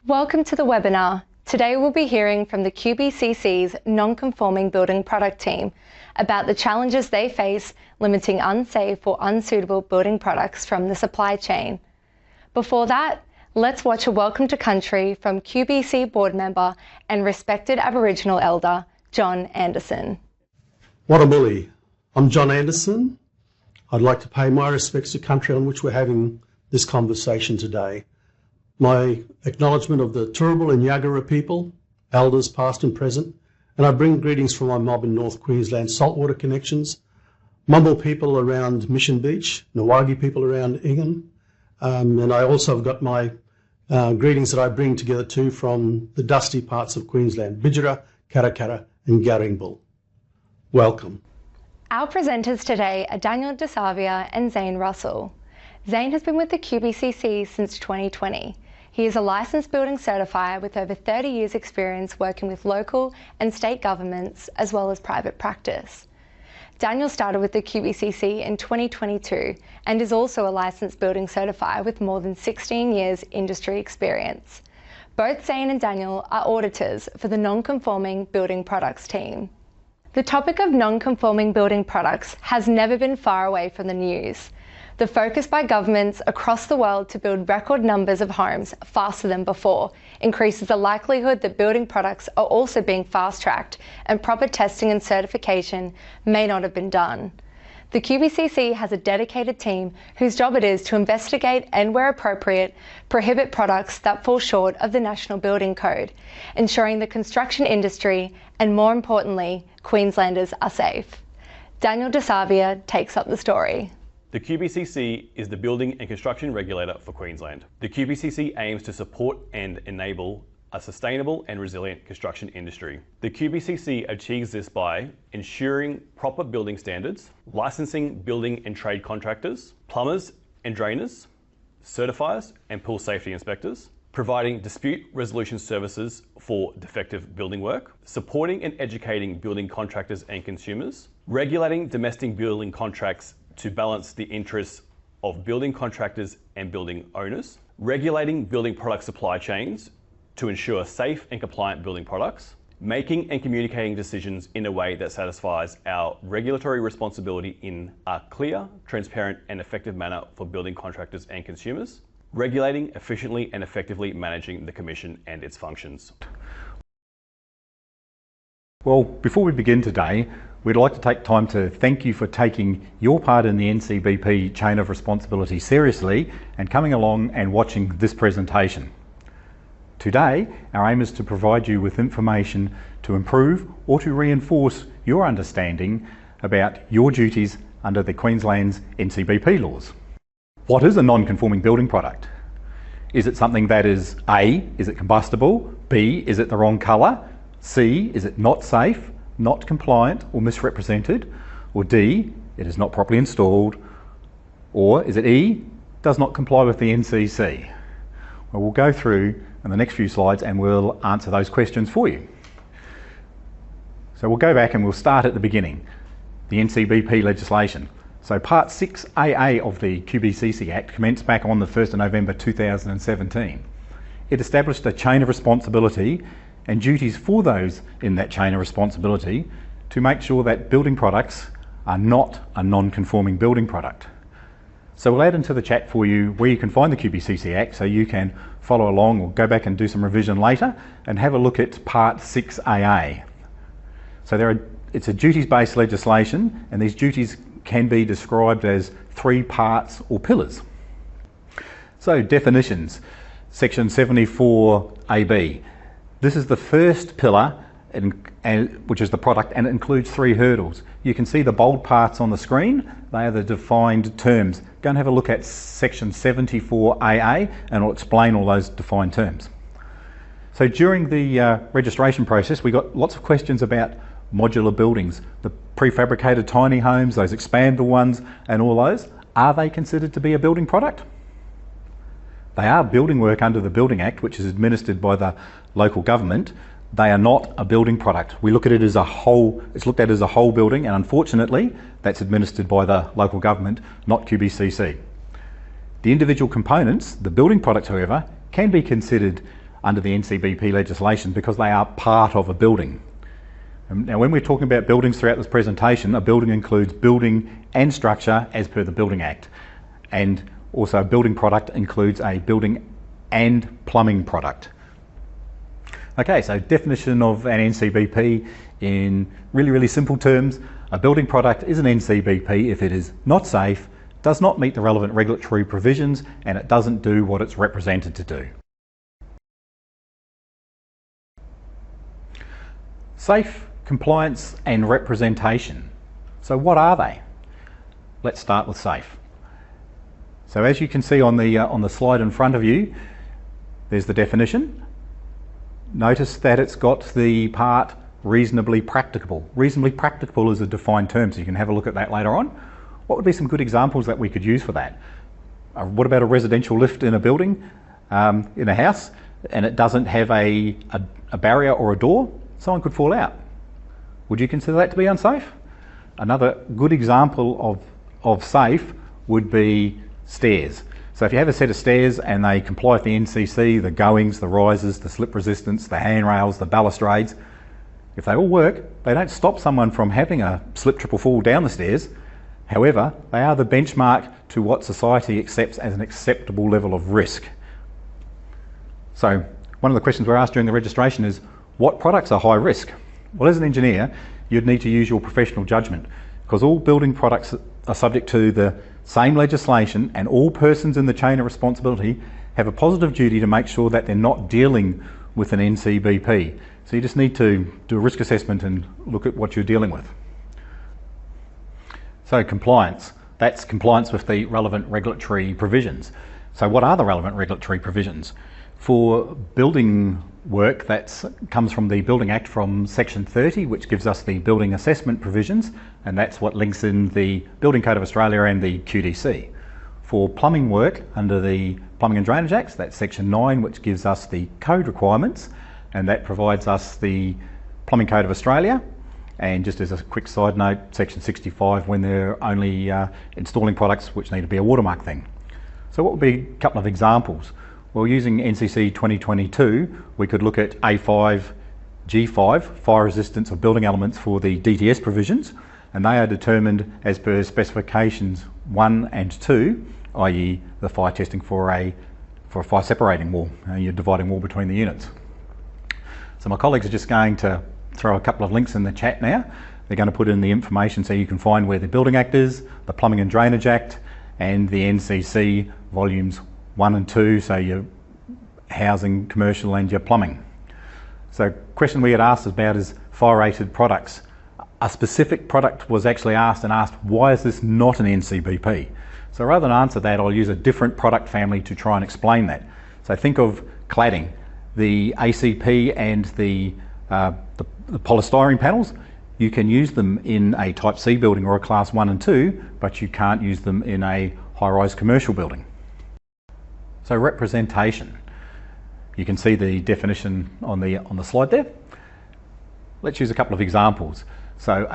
Welcome to the webinar. Today we'll be hearing from the QBCC's Non-Conforming Building Product team about the challenges they face limiting unsafe or unsuitable building products from the supply chain. Before that, let's watch a welcome to country from QBC board member and respected Aboriginal elder, John Anderson. Whatamuli. I'm John Anderson. I'd like to pay my respects to country on which we're having this conversation today. My acknowledgement of the Turrbal and Yagara people, elders past and present, and I bring greetings from my mob in North Queensland, saltwater connections, Mumble people around Mission Beach, Nawagi people around Ingham, and I also have got my greetings that I bring together too from the dusty parts of Queensland, Bidjara, Karakara and Garingbul. Welcome. Our presenters today are Daniel DeSavia and Zane Russell. Zane has been with the QBCC since 2020. He is a licensed building certifier with over 30 years experience working with local and state governments as well as private practice. Daniel started with the QBCC in 2022 and is also a licensed building certifier with more than 16 years industry experience. Both Zane and Daniel are auditors for the Non-Conforming Building Products team. The topic of non-conforming building products has never been far away from the news. The focus by governments across the world to build record numbers of homes faster than before increases the likelihood that building products are also being fast-tracked and proper testing and certification may not have been done. The QBCC has a dedicated team whose job it is to investigate and, where appropriate, prohibit products that fall short of the National Building Code, ensuring the construction industry and, more importantly, Queenslanders are safe. Daniel DeSavia takes up the story. The QBCC is the building and construction regulator for Queensland. The QBCC aims to support and enable a sustainable and resilient construction industry. The QBCC achieves this by ensuring proper building standards, licensing building and trade contractors, plumbers and drainers, certifiers and pool safety inspectors, providing dispute resolution services for defective building work, supporting and educating building contractors and consumers, regulating domestic building contracts to balance the interests of building contractors and building owners, regulating building product supply chains to ensure safe and compliant building products, making and communicating decisions in a way that satisfies our regulatory responsibility in a clear, transparent and effective manner for building contractors and consumers, regulating efficiently and effectively managing the Commission and its functions. Well, before we begin today, we'd like to take time to thank you for taking your part in the NCBP chain of responsibility seriously and coming along and watching this presentation. Today, our aim is to provide you with information to improve or to reinforce your understanding about your duties under the Queensland's NCBP laws. What is a non-conforming building product? Is it something that is A, is it combustible? B, is it the wrong colour? C, is it not safe, not compliant or misrepresented? Or D, it is not properly installed? Or is it E, does not comply with the NCC? Well, we'll go through in the next few slides and we'll answer those questions for you. So we'll go back and we'll start at the beginning, the NCBP legislation. So Part 6AA of the QBCC Act commenced back on the 1st of November 2017. It established a chain of responsibility and duties for those in that chain of responsibility to make sure that building products are not a non-conforming building product. So we'll add into the chat for you where you can find the QBCC Act so you can follow along or go back and do some revision later and have a look at Part 6AA. So it's a duties-based legislation and these duties can be described as 3 parts or pillars. So definitions, Section 74AB. This is the first pillar, which is the product, and it includes 3 hurdles. You can see the bold parts on the screen. They are the defined terms. Go and have a look at Section 74AA and I'll explain all those defined terms. So during the registration process, we got lots of questions about modular buildings, the prefabricated tiny homes, those expandable ones, and all those. Are they considered to be a building product? They are building work under the Building Act, which is administered by the local government. They are not a building product. We look at it as a whole, it's looked at as a whole building, and unfortunately, that's administered by the local government, not QBCC. The individual components, the building products, however, can be considered under the NCBP legislation because they are part of a building. Now when we're talking about buildings throughout this presentation, a building includes building and structure as per the Building Act, and also a building product includes a building and plumbing product. Okay, so definition of an NCBP in really simple terms: a building product is an NCBP if it is not safe, does not meet the relevant regulatory provisions, and it doesn't do what it's represented to do. Safe, compliance and representation. So what are they? Let's start with safe. So as you can see on the slide in front of you, there's the definition. Notice that it's got the part reasonably practicable. Reasonably practicable is a defined term, so you can have a look at that later on. What would be some good examples that we could use for that? What about a residential lift in a building, in a house, and it doesn't have a barrier or a door? Someone could fall out. Would you consider that to be unsafe? Another good example of safe would be stairs. So if you have a set of stairs and they comply with the NCC, the goings, the rises, the slip resistance, the handrails, the balustrades, if they all work, they don't stop someone from having a slip, trip or fall down the stairs. However, they are the benchmark to what society accepts as an acceptable level of risk. So one of the questions we're asked during the registration is, what products are high risk? Well, as an engineer, you'd need to use your professional judgment, because all building products are subject to the same legislation, and all persons in the chain of responsibility have a positive duty to make sure that they're not dealing with an NCBP. So you just need to do a risk assessment and look at what you're dealing with. So compliance, that's compliance with the relevant regulatory provisions. So what are the relevant regulatory provisions? For building work, that comes from the Building Act from Section 30, which gives us the building assessment provisions, and that's what links in the Building Code of Australia and the QDC. For plumbing work under the Plumbing and Drainage Acts, that's Section 9, which gives us the code requirements, and that provides us the Plumbing Code of Australia. And just as a quick side note, Section 65 when they're only installing products which need to be a watermark thing. So what would be a couple of examples? Well, using NCC 2022, we could look at A5, G5, fire resistance of building elements for the DTS provisions, and they are determined as per specifications 1 and 2, i.e. the fire testing for a fire separating wall, your dividing wall between the units. So my colleagues are just going to throw a couple of links in the chat now. They're going to put in the information so you can find where the Building Act is, the Plumbing and Drainage Act, and the NCC volumes 1 and 2, so your housing, commercial and your plumbing. So question we get asked about is fire rated products. A specific product was actually asked and asked, why is this not an NCBP? So rather than answer that, I'll use a different product family to try and explain that. So think of cladding. The ACP and the polystyrene panels, you can use them in a Type C building or a Class 1 and 2, but you can't use them in a high-rise commercial building. So representation. You can see the definition on the slide there. Let's use a couple of examples. So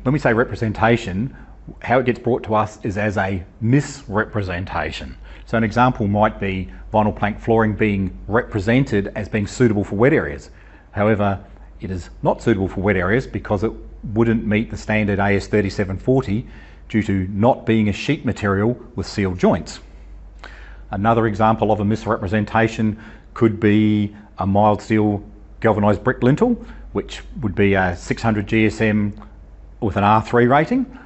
when we say representation, how it gets brought to us is as a misrepresentation. So an example might be vinyl plank flooring being represented as being suitable for wet areas. However, it is not suitable for wet areas because it wouldn't meet the standard AS 3740 due to not being a sheet material with sealed joints. Another example of a misrepresentation could be a mild steel galvanised brick lintel, which would be a 600 GSM with an R3 rating,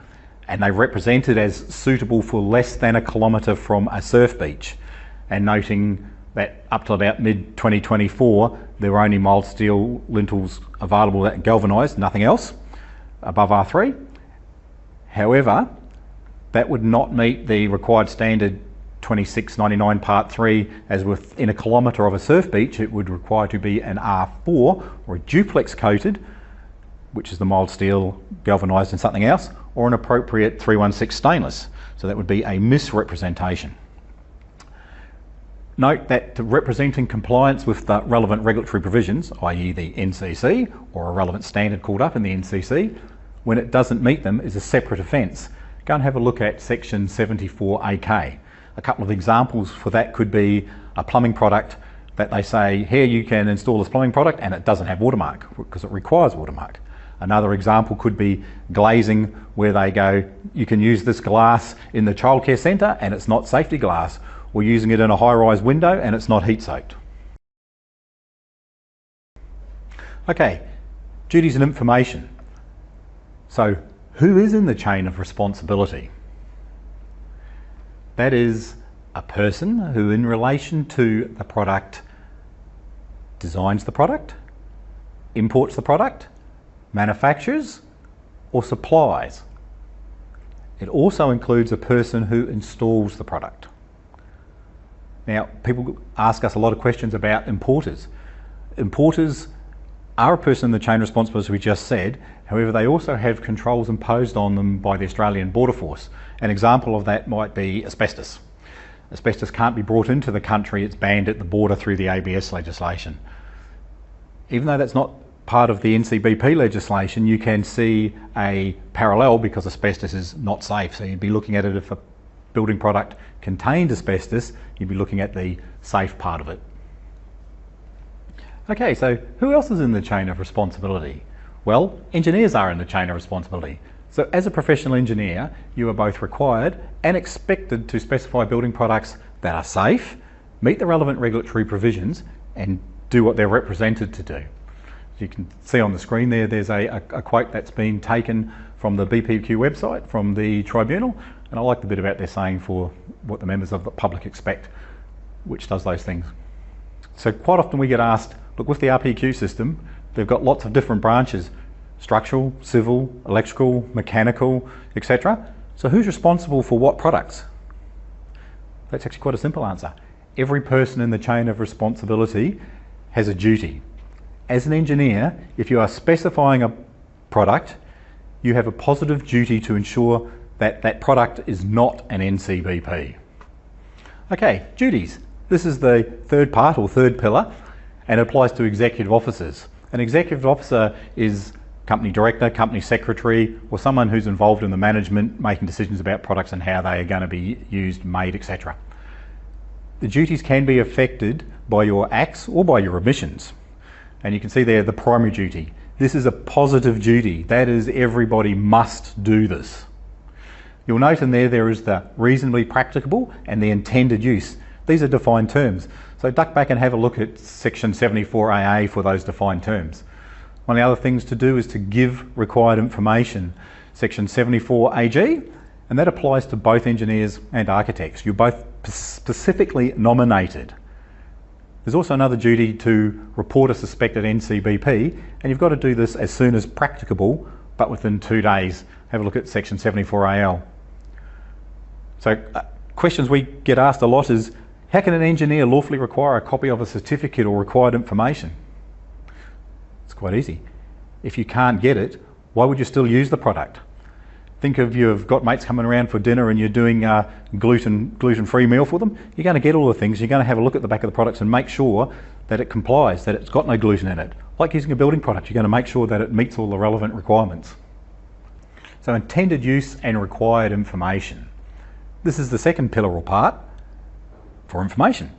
and they represent it as suitable for less than a kilometre from a surf beach, and noting that up to about mid-2024 there were only mild steel lintels available that galvanised, nothing else above R3. However, that would not meet the required standard 2699 Part 3, as within a kilometre of a surf beach it would require to be an R4 or a duplex coated, which is the mild steel galvanised and something else, or an appropriate 316 stainless. So that would be a misrepresentation. Note that representing compliance with the relevant regulatory provisions, i.e. the NCC or a relevant standard called up in the NCC, when it doesn't meet them is a separate offence. Go and have a look at section 74 AK. A couple of examples for that could be a plumbing product that they say, here you can install this plumbing product and it doesn't have watermark because it requires watermark. Another example could be glazing, where they go, you can use this glass in the childcare centre and it's not safety glass, or using it in a high-rise window and it's not heat soaked. Okay, duties and information. So who is in the chain of responsibility? That is a person who, in relation to the product, designs the product, imports the product, manufactures or supplies. It also includes a person who installs the product. Now, people ask us a lot of questions about importers. Importers are a person in the chain of responsibility, as we just said. However, they also have controls imposed on them by the Australian Border Force. An example of that might be asbestos. Asbestos can't be brought into the country, it's banned at the border through the ABS legislation. Even though that's not part of the NCBP legislation, you can see a parallel because asbestos is not safe. So you'd be looking at it, if a building product contained asbestos, you'd be looking at the safe part of it. Okay, so who else is in the chain of responsibility? Well, engineers are in the chain of responsibility. So as a professional engineer, you are both required and expected to specify building products that are safe, meet the relevant regulatory provisions, and do what they're represented to do. As you can see on the screen there, there's a quote that's been taken from the BPQ website, from the tribunal, and I like the bit about their saying for what the members of the public expect, which does those things. So quite often we get asked, look, with the RPQ system, they've got lots of different branches, structural, civil, electrical, mechanical, etc. So who's responsible for what products? That's actually quite a simple answer. Every person in the chain of responsibility has a duty. As an engineer, if you are specifying a product, you have a positive duty to ensure that that product is not an NCBP. Okay, duties. This is the third part or third pillar, and it applies to executive officers. An executive officer is company director, company secretary, or someone who's involved in the management, making decisions about products and how they are going to be used, made, etc. The duties can be affected by your acts or by your omissions. And you can see there the primary duty. This is a positive duty. That is, everybody must do this. You'll note in there is the reasonably practicable and the intended use. These are defined terms. So duck back and have a look at section 74AA for those defined terms. One of the other things to do is to give required information. Section 74AG, and that applies to both engineers and architects. You're both specifically nominated. There's also another duty to report a suspected NCBP, and you've got to do this as soon as practicable, but within 2 days. Have a look at section 74AL. So questions we get asked a lot is, how can an engineer lawfully require a copy of a certificate or required information? It's quite easy. If you can't get it, why would you still use the product? Think of, you've got mates coming around for dinner and you're doing a gluten-free meal for them. You're going to get all the things. You're going to have a look at the back of the products and make sure that it complies, that it's got no gluten in it. Like using a building product, you're going to make sure that it meets all the relevant requirements. So intended use and required information. This is the second pillar or part for information.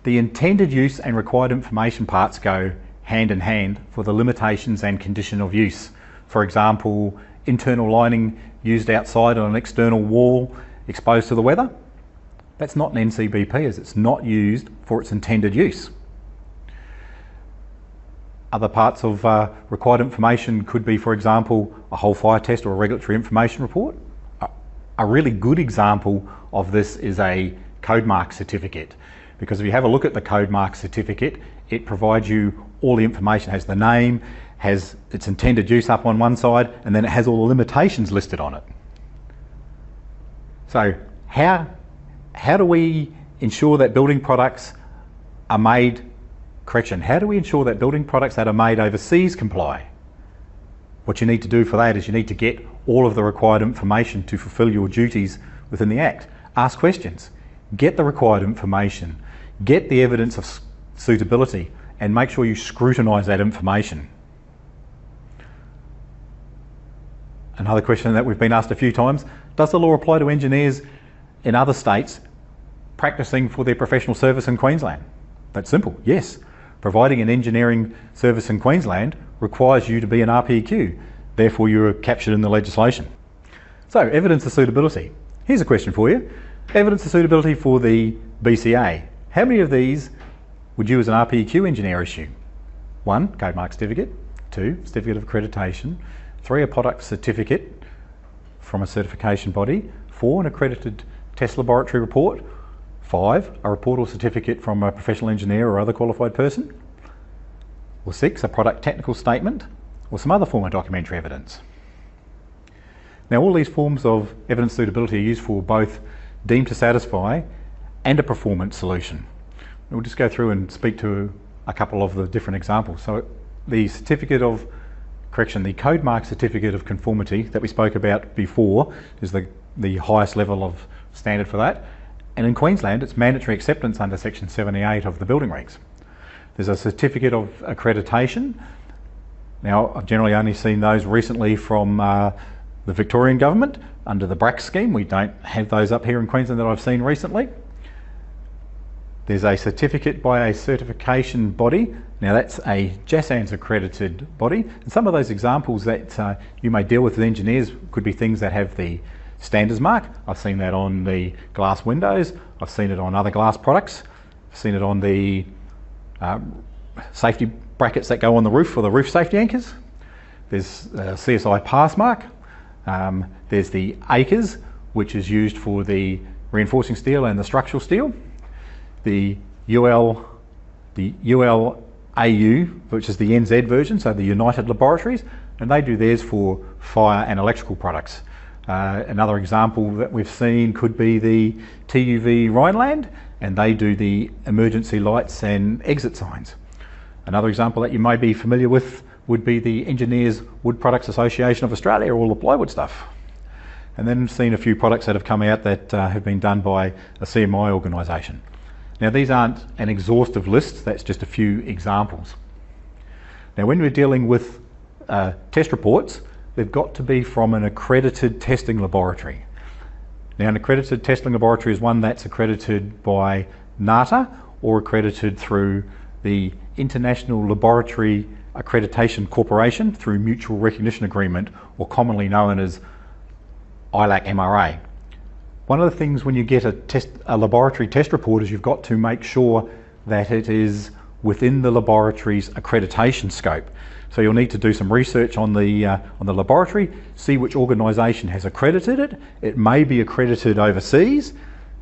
The intended use and required information parts go hand in hand for the limitations and condition of use. For example, internal lining used outside on an external wall exposed to the weather. That's not an NCBP, as it's not used for its intended use. Other parts of required information could be, for example, a whole fire test or a regulatory information report. A really good example of this is a code mark certificate, because if you have a look at the code mark certificate, it provides you all the information. It has the name, has its intended use up on one side, and then it has all the limitations listed on it. So how do we ensure that building products are made, how do we ensure that building products that are made overseas comply? What you need to do for that is you need to get all of the required information to fulfill your duties within the Act. Ask questions, get the required information, get the evidence of suitability, and make sure you scrutinise that information. Another question that we've been asked a few times, does the law apply to engineers in other states practicing for their professional service in Queensland? That's simple, yes. Providing an engineering service in Queensland requires you to be an RPEQ, therefore you're captured in the legislation. So, evidence of suitability. Here's a question for you. Evidence of suitability for the BCA. How many of these would you as an RPEQ engineer issue? 1, code mark certificate. 2, certificate of accreditation. 3, a product certificate from a certification body. 4, an accredited test laboratory report. 5, a report or certificate from a professional engineer or other qualified person. Or 6, a product technical statement or some other form of documentary evidence. Now, all these forms of evidence suitability are used for both deemed to satisfy and a performance solution. We'll just go through and speak to a couple of the different examples. So the the code mark certificate of conformity that we spoke about before is the highest level of standard for that. And in Queensland, it's mandatory acceptance under section 78 of the building regs. There's a certificate of accreditation. Now, I've generally only seen those recently from the Victorian government under the BRAC scheme. We don't have those up here in Queensland that I've seen recently. There's a certificate by a certification body. Now that's a JASANS accredited body. And some of those examples that you may deal with engineers could be things that have the standards mark. I've seen that on the glass windows. I've seen it on other glass products. I've seen it on the safety brackets that go on the roof for the roof safety anchors. There's CSI pass mark. There's the ACRES, which is used for the reinforcing steel and the structural steel. The ULAU, which is the NZ version, so the United Laboratories, and they do theirs for fire and electrical products. Another example that we've seen could be the TUV Rhineland, and they do the emergency lights and exit signs. Another example that you may be familiar with would be the Engineers Wood Products Association of Australia, all the plywood stuff. And then we've seen a few products that have come out that have been done by a CMI organisation. Now these aren't an exhaustive list, that's just a few examples. Now when we're dealing with test reports, they've got to be from an accredited testing laboratory. Now an accredited testing laboratory is one that's accredited by NATA or accredited through the International Laboratory Accreditation Corporation through Mutual Recognition Agreement, or commonly known as ILAC MRA. One of the things when you get a laboratory test report is you've got to make sure that it is within the laboratory's accreditation scope. So you'll need to do some research on the laboratory, see which organisation has accredited it. It may be accredited overseas.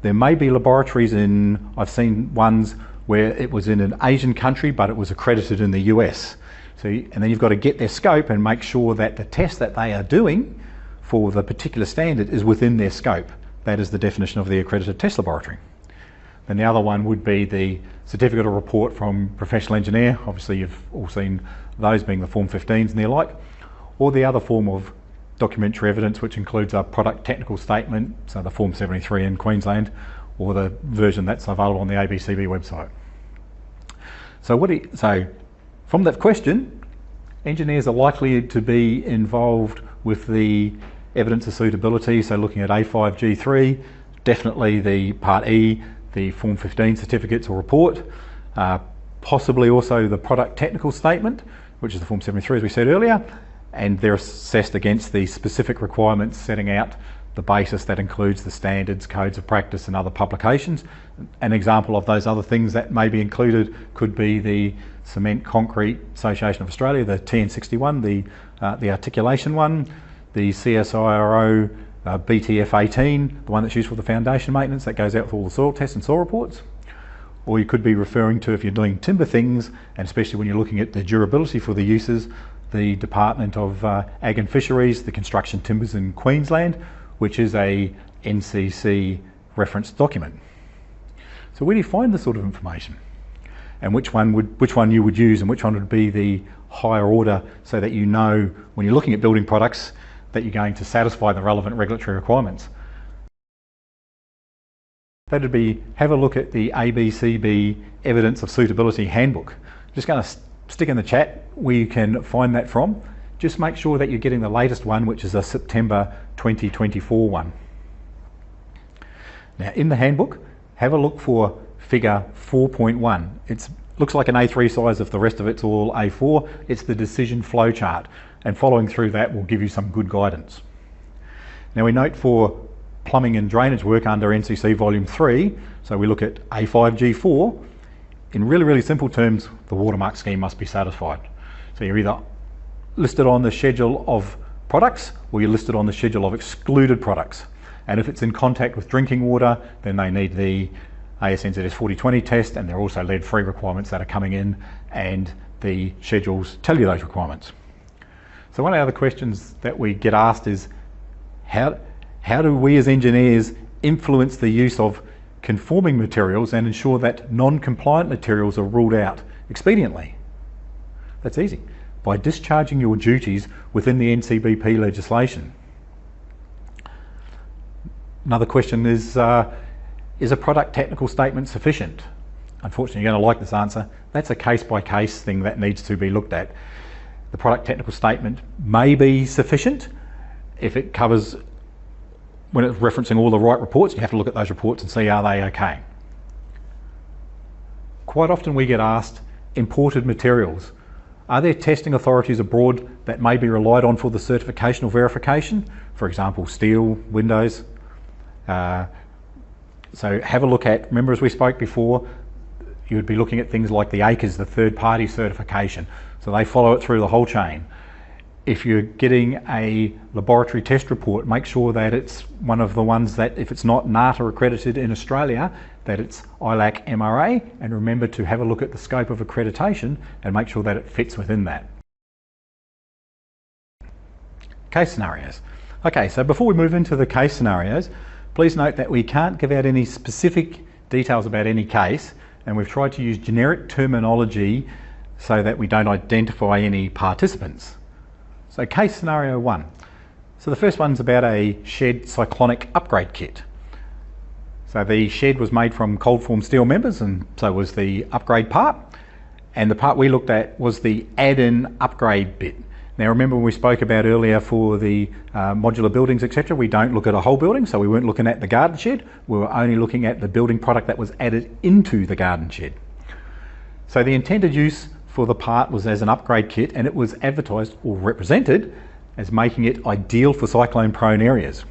There may be laboratories I've seen ones where it was in an Asian country but it was accredited in the US. And then you've got to get their scope and make sure that the test that they are doing for the particular standard is within their scope. That is the definition of the accredited test laboratory. Then the other one would be the certificate or report from professional engineer. Obviously you've all seen those being the Form 15s and the like, or the other form of documentary evidence which includes a product technical statement, so the Form 73 in Queensland, or the version that's available on the ABCB website. So from that question, engineers are likely to be involved with the evidence of suitability, so looking at A5G3, definitely the Part E, the Form 15 certificates or report, possibly also the product technical statement, which is the Form 73 as we said earlier, and they're assessed against the specific requirements setting out the basis that includes the standards, codes of practice and other publications. An example of those other things that may be included could be the Cement Concrete Association of Australia, the TN61, the articulation one, the CSIRO BTF 18, the one that's used for the foundation maintenance that goes out for all the soil tests and soil reports. Or you could be referring to, if you're doing timber things, and especially when you're looking at the durability for the uses, the Department of Ag and Fisheries, the Construction Timbers in Queensland, which is a NCC reference document. So where do you find this sort of information? And which one you would use and which one would be the higher order, so that you know when you're looking at building products that you're going to satisfy the relevant regulatory requirements? That'd be, have a look at the ABCB Evidence of Suitability Handbook. I'm just going to stick in the chat where you can find that from. Just make sure that you're getting the latest one, which is a September 2024 one. Now in the handbook, have a look for figure 4.1. It looks like an A3 size if the rest of it's all A4. It's the decision flow chart, and following through that will give you some good guidance. Now we note for plumbing and drainage work under NCC Volume 3, so we look at A5G4, in really simple terms, the watermark scheme must be satisfied. So you're either listed on the schedule of products or you're listed on the schedule of excluded products. And if it's in contact with drinking water, then they need the AS/NZS 4020 test, and there are also lead-free requirements that are coming in, and the schedules tell you those requirements. So one of the other questions that we get asked is, how do we as engineers influence the use of conforming materials and ensure that non-compliant materials are ruled out expediently? That's easy, by discharging your duties within the NCBP legislation. Another question is a product technical statement sufficient? Unfortunately, you're going to like this answer. That's a case-by-case thing that needs to be looked at. The product technical statement may be sufficient if it covers, when it's referencing all the right reports. You have to look at those reports and see, are they okay? Quite often we get asked, imported materials. Are there testing authorities abroad that may be relied on for the certification or verification? For example, steel, windows. So have a look at, remember as we spoke before, you would be looking at things like the ACRES, the third-party certification. So they follow it through the whole chain. If you're getting a laboratory test report, make sure that it's one of the ones that, if it's not NATA accredited in Australia, that it's ILAC MRA, and remember to have a look at the scope of accreditation and make sure that it fits within that. Case scenarios. Okay, so before we move into the case scenarios, please note that we can't give out any specific details about any case, and we've tried to use generic terminology so that we don't identify any participants. So case scenario 1. So the first one's about a shed cyclonic upgrade kit. So the shed was made from cold form steel members, and so was the upgrade part. And the part we looked at was the add-in upgrade bit. Now remember we spoke about earlier for the modular buildings, etc. We don't look at a whole building, so we weren't looking at the garden shed. We were only looking at the building product that was added into the garden shed. So the intended use for the part was as an upgrade kit, and it was advertised or represented as making it ideal for cyclone prone areas.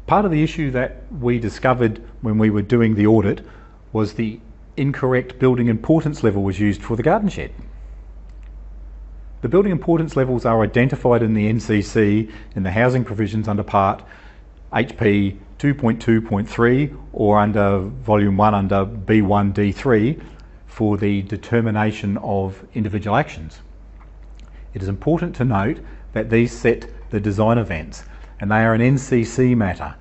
Part of the issue that we discovered when we were doing the audit was the incorrect building importance level was used for the garden shed. The building importance levels are identified in the NCC in the housing provisions under part HP 2.2.3 or under volume 1 under B1D3 for the determination of individual actions. It is important to note that these set the design events, and they are an NCC matter,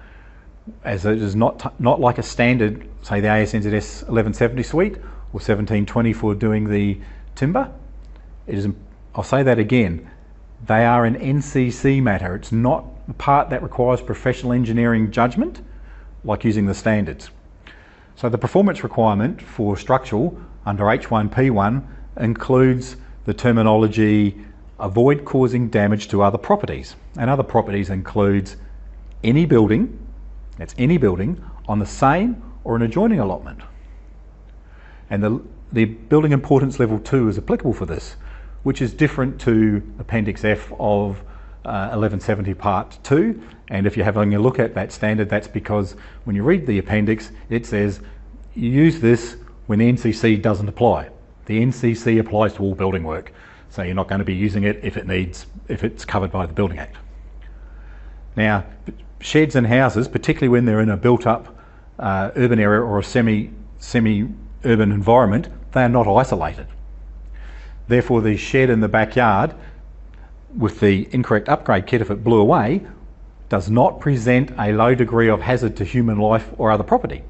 as it is not like a standard, say the AS/NZS 1170 suite or 1720 for doing the timber. I'll say that again, they are an NCC matter. It's not the part that requires professional engineering judgment, like using the standards. So the performance requirement for structural under H1P1 includes the terminology avoid causing damage to other properties. And other properties includes any building, that's any building, on the same or an adjoining allotment. And the building importance level 2 is applicable for this, which is different to Appendix F of 1170 Part 2. And if you're having a look at that standard, that's because when you read the appendix, it says you use this when the NCC doesn't apply. The NCC applies to all building work, so you're not going to be using it if it's covered by the Building Act. Now, sheds and houses, particularly when they're in a built-up urban area or a semi-urban environment, they are not isolated. Therefore, the shed in the backyard with the incorrect upgrade kit, if it blew away, does not present a low degree of hazard to human life or other property,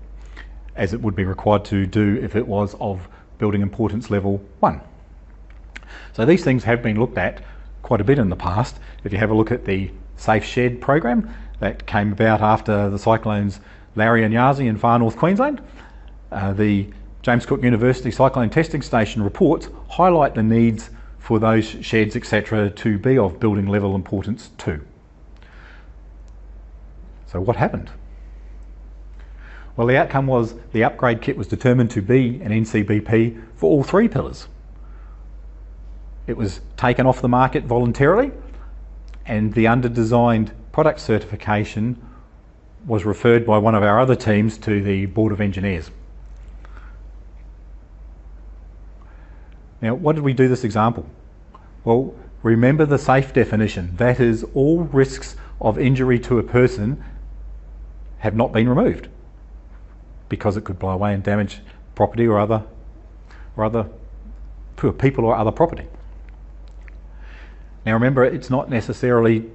as it would be required to do if it was of building importance level 1. So these things have been looked at quite a bit in the past. If you have a look at the Safe Shed program that came about after the cyclones Larry and Yazi in far north Queensland, the James Cook University Cyclone Testing Station reports highlight the needs for those sheds, etc., to be of building level importance 2. So what happened? Well, the outcome was the upgrade kit was determined to be an NCBP for all 3 pillars. It was taken off the market voluntarily, and the under-designed product certification was referred by one of our other teams to the Board of Engineers. Now, what did we do this example? Well, remember the SAFE definition. That is, all risks of injury to a person have not been removed because it could blow away and damage property or other people or other property. Now remember, it's not necessarily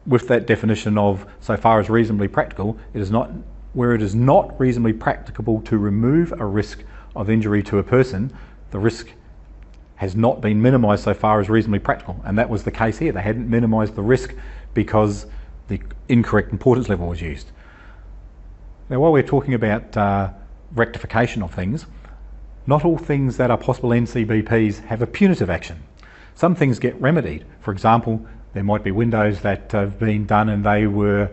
with that definition of so far as reasonably practical, it is not where it is not reasonably practicable to remove a risk of injury to a person, the risk has not been minimised so far as reasonably practical, and that was the case here. They hadn't minimised the risk because the incorrect importance level was used. Now, while we're talking about rectification of things, not all things that are possible NCBPs have a punitive action. Some things get remedied. For example, there might be windows that have been done and they were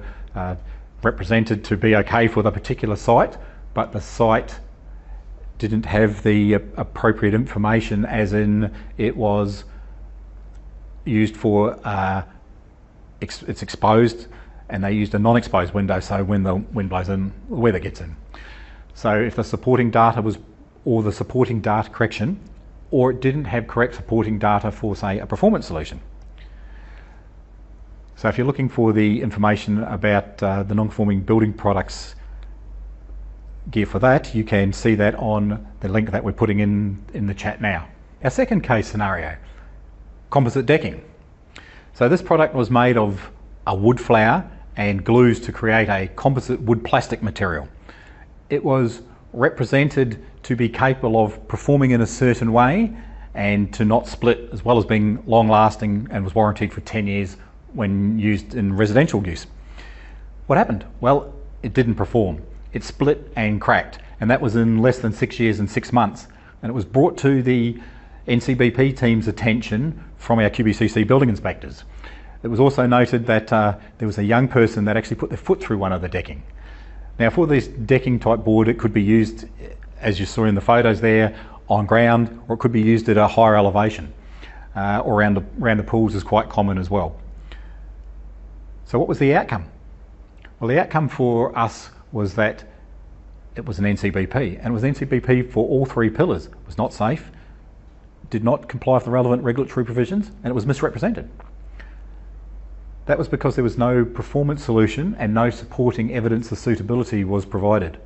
represented to be okay for the particular site, but the site didn't have the appropriate information, as in it was used for, it's exposed, and they used a non-exposed window, so when the wind blows in, the weather gets in. So if the supporting data was, or the supporting data correction, or it didn't have correct supporting data for, say, a performance solution. So if you're looking for the information about the non-conforming building products gear for that, you can see that on the link that we're putting in the chat now. Our second case scenario, composite decking. So this product was made of a wood flour and glues to create a composite wood plastic material. It was represented to be capable of performing in a certain way and to not split, as well as being long lasting, and was warranted for 10 years when used in residential use. What happened? Well, it didn't perform. It split and cracked, and that was in less than 6 years and 6 months. And it was brought to the NCBP team's attention from our QBCC building inspectors. It was also noted that there was a young person that actually put their foot through one of the decking. Now, for this decking type board, it could be used, as you saw in the photos there, on ground, or it could be used at a higher elevation, or around the pools is quite common as well. So what was the outcome? Well, the outcome for us was that it was an NCBP, and it was NCBP for all 3 pillars. It was not safe, did not comply with the relevant regulatory provisions, and it was misrepresented. That was because there was no performance solution and no supporting evidence of suitability was provided.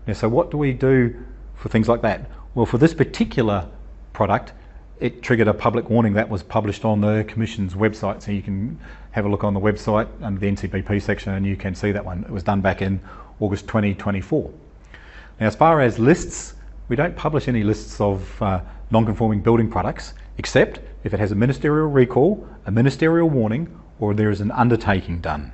Now, so what do we do for things like that? Well, for this particular product, it triggered a public warning that was published on the Commission's website, so you can have a look on the website under the NCBP section and you can see that one. It was done back in August 2024. Now, as far as lists, we don't publish any lists of non-conforming building products, except if it has a ministerial recall, a ministerial warning, or there is an undertaking done.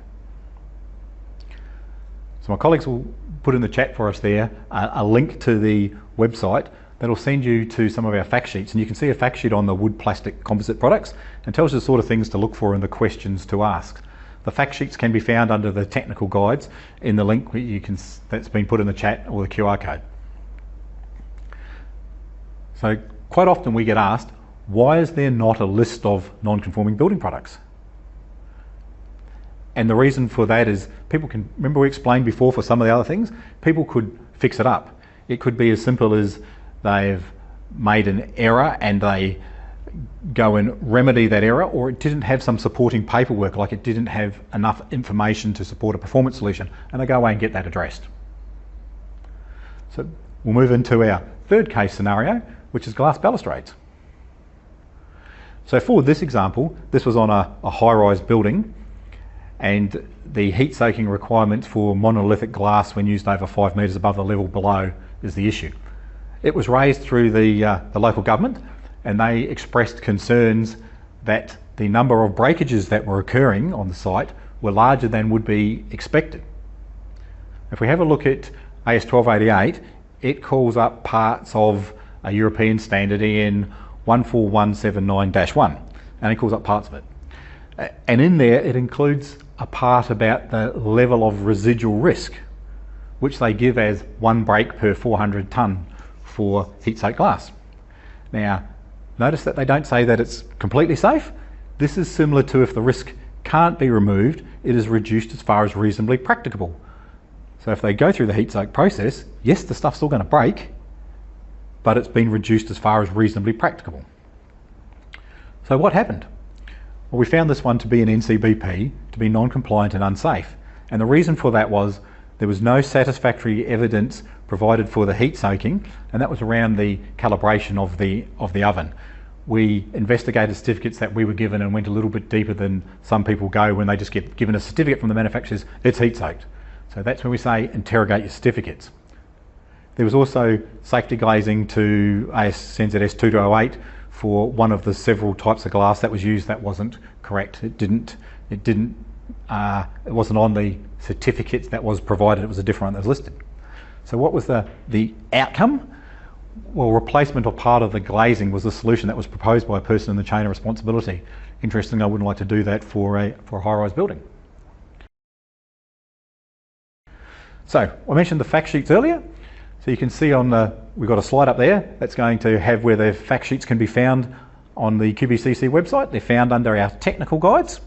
So my colleagues will put in the chat for us there a link to the website that'll send you to some of our fact sheets, and you can see a fact sheet on the wood plastic composite products and tells you the sort of things to look for and the questions to ask. The fact sheets can be found under the technical guides in the link that's been put in the chat, or the QR code. So quite often we get asked, why is there not a list of non-conforming building products? And the reason for that is people can, remember we explained before for some of the other things, people could fix it up. It could be as simple as they've made an error and they go and remedy that error, or it didn't have some supporting paperwork, like it didn't have enough information to support a performance solution, and they go away and get that addressed. So we'll move into our third case scenario, which is glass balustrades. So for this example, this was on a high-rise building, and the heat soaking requirements for monolithic glass when used over 5 metres above the level below is the issue. It was raised through the local government, and they expressed concerns that the number of breakages that were occurring on the site were larger than would be expected. If we have a look at AS 1288, it calls up parts of a European standard EN 14179-1, and it calls up parts of it. And in there, it includes a part about the level of residual risk. which they give as 1 break per 400 tonne for heat soak glass. Now, notice that they don't say that it's completely safe. This is similar to if the risk can't be removed, it is reduced as far as reasonably practicable. So if they go through the heat soak process, yes, the stuff's still going to break, but it's been reduced as far as reasonably practicable. So what happened? Well, we found this one to be an NCBP, to be non-compliant and unsafe. And the reason for that was there was no satisfactory evidence provided for the heat soaking, and that was around the calibration of the oven. We investigated certificates that we were given and went a little bit deeper than some people go when they just get given a certificate from the manufacturers, it's heat soaked. So that's when we say interrogate your certificates. There was also safety glazing to NZS 2208 for one of the several types of glass that was used that wasn't correct. It wasn't on the certificates that was provided, it was a different one that was listed. So what was the outcome? Well, replacement of part of the glazing was the solution that was proposed by a person in the chain of responsibility. Interestingly, I wouldn't like to do that for a high-rise building. So I mentioned the fact sheets earlier. So you can see we've got a slide up there that's going to have where the fact sheets can be found on the QBCC website. They're found under our technical guides.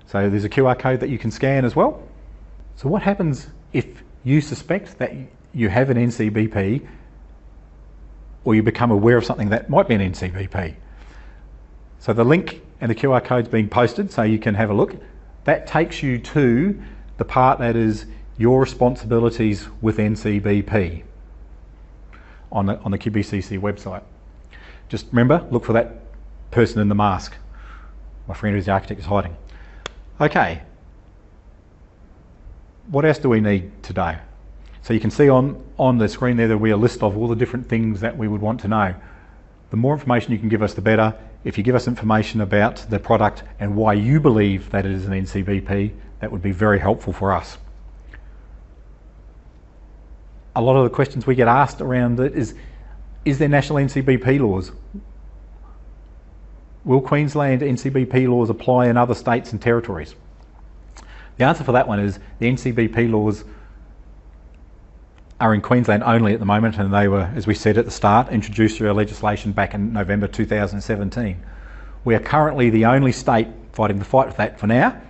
So there's a QR code that you can scan as well. So what happens if you suspect that you have an NCBP or you become aware of something that might be an NCBP? So the link and the QR code's being posted so you can have a look. That takes you to the part that is your responsibilities with NCBP on the QBCC website. Just remember, look for that person in the mask. My friend who's the architect is hiding. Okay, what else do we need today? So you can see on the screen there, there'll be a list of all the different things that we would want to know. The more information you can give us, the better. If you give us information about the product and why you believe that it is an NCBP, that would be very helpful for us. A lot of the questions we get asked around it is there national NCBP laws? Will Queensland NCBP laws apply in other states and territories? The answer for that one is the NCBP laws are in Queensland only at the moment, and they were, as we said at the start, introduced through our legislation back in November 2017. We are currently the only state fighting the fight with that for now.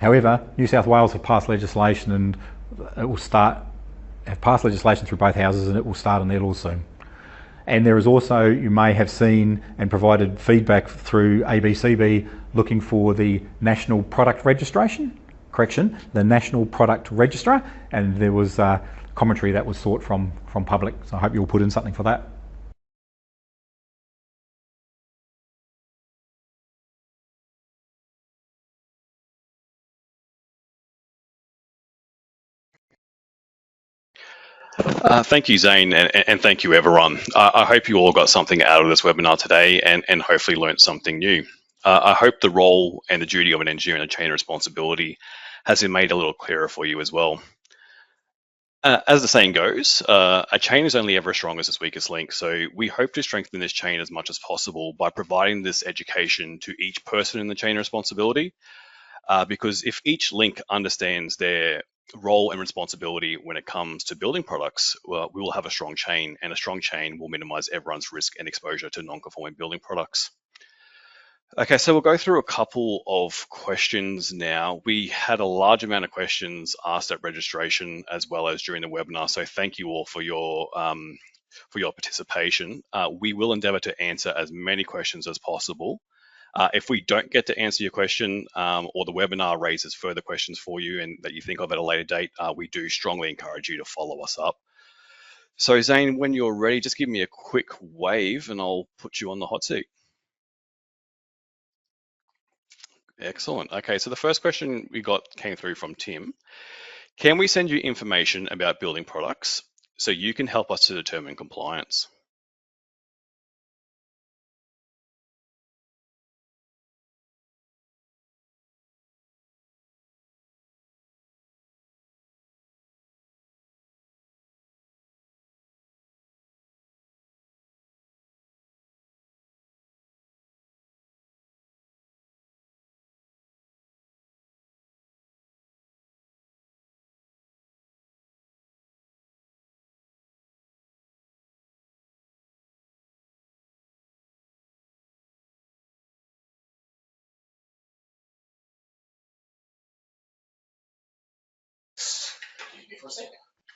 However, New South Wales have passed legislation and it will have passed legislation through both houses, and it will start on their laws soon. And there is also, you may have seen and provided feedback through ABCB looking for the National Product Registration, the National Product Register, and there was commentary that was sought from public, so I hope you'll put in something for that. Thank you, Zane, and thank you, everyone. I hope you all got something out of this webinar today and hopefully learned something new. I hope the role and the duty of an engineer in a chain of responsibility has been made a little clearer for you as well. As the saying goes, a chain is only ever as strong as its weakest link, so we hope to strengthen this chain as much as possible by providing this education to each person in the chain of responsibility, because if each link understands their role and responsibility when it comes to building products, well, we will have a strong chain, and a strong chain will minimize everyone's risk and exposure to non-conforming building products. Okay, so we'll go through a couple of questions now. We had a large amount of questions asked at registration as well as during the webinar, so thank you all for your participation. We will endeavour to answer as many questions as possible. If we don't get to answer your question or the webinar raises further questions for you and that you think of at a later date, we do strongly encourage you to follow us up. So Zane, when you're ready, just give me a quick wave and I'll put you on the hot seat. Excellent. Okay, so the first question we got came through from Tim. Can we send you information about building products so you can help us to determine compliance?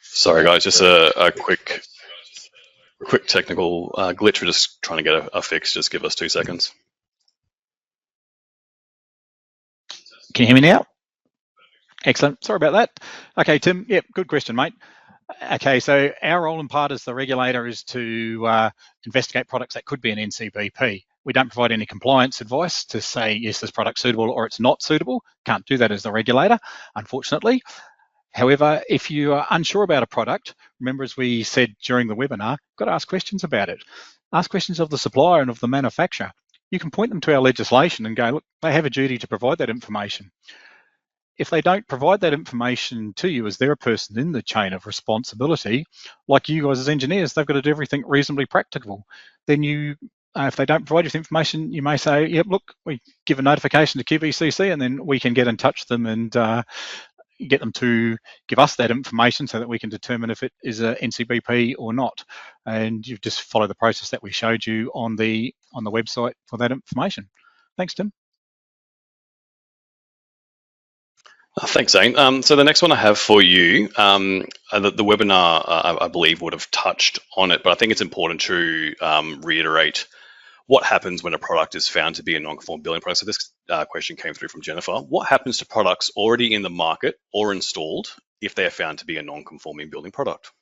Sorry guys, just a quick technical glitch. We're just trying to get a fix. Just give us 2 seconds. Can you hear me now? Excellent. Sorry about that. Okay, Tim. Yep, good question, mate. Okay, so our role in part as the regulator is to investigate products that could be an NCBP. We don't provide any compliance advice to say, yes, this product's suitable or it's not suitable. Can't do that as the regulator, unfortunately. However, if you are unsure about a product, remember, as we said during the webinar, you've got to ask questions about it. Ask questions of the supplier and of the manufacturer. You can point them to our legislation and go, look, they have a duty to provide that information. If they don't provide that information to you as they're a person in the chain of responsibility, like you guys as engineers, they've got to do everything reasonably practicable. Then you, if they don't provide you with information, you may say, yep, look, we give a notification to QBCC and then we can get in touch with them and get them to give us that information so that we can determine if it is a NCBP or not. And you just follow the process that we showed you on the website for that information. Thanks, Tim. Thanks, Zane. So the next one I have for you, the webinar, I believe, would have touched on it, but I think it's important to reiterate what happens when a product is found to be a non-conforming building product. So this question came through from Jennifer. What happens to products already in the market or installed if they are found to be a non-conforming building product?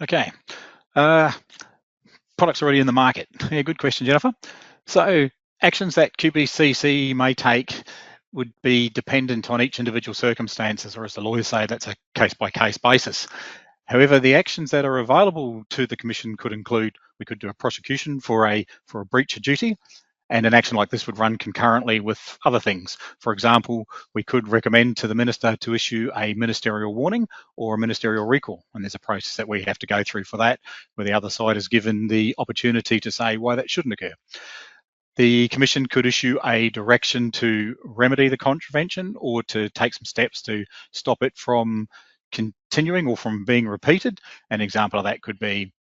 Okay. Products already in the market. Yeah, good question, Jennifer. So actions that QBCC may take would be dependent on each individual circumstances, or as the lawyers say, that's a case-by-case basis. However, the actions that are available to the Commission could include, we could do a prosecution for a breach of duty, and an action like this would run concurrently with other things. For example, we could recommend to the Minister to issue a ministerial warning or a ministerial recall, and there's a process that we have to go through for that, where the other side is given the opportunity to say why that shouldn't occur. The Commission could issue a direction to remedy the contravention or to take some steps to stop it from continuing or from being repeated. An example of that could be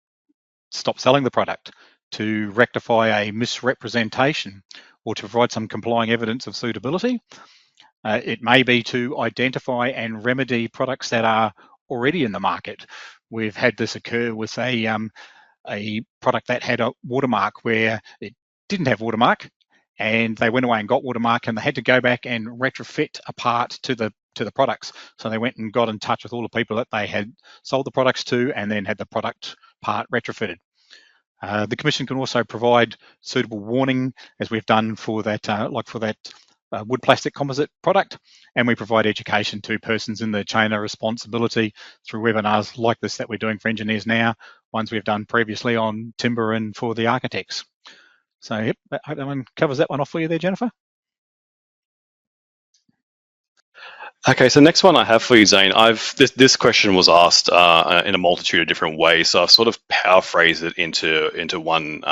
stop selling the product, to rectify a misrepresentation, or to provide some complying evidence of suitability. It may be to identify and remedy products that are already in the market. We've had this occur with a product that had a watermark where it didn't have watermark, and they went away and got watermark, and they had to go back and retrofit a part to the products. So they went and got in touch with all the people that they had sold the products to, and then had the product part retrofitted. The Commission can also provide suitable warning, as we've done for that, wood plastic composite product, and we provide education to persons in the chain of responsibility through webinars like this that we're doing for engineers now, ones we've done previously on timber and for the architects. So yep, I hope that one covers that one off for you there, Jennifer. Okay, so next one I have for you, Zane. This question was asked in a multitude of different ways, so I've sort of paraphrased it into one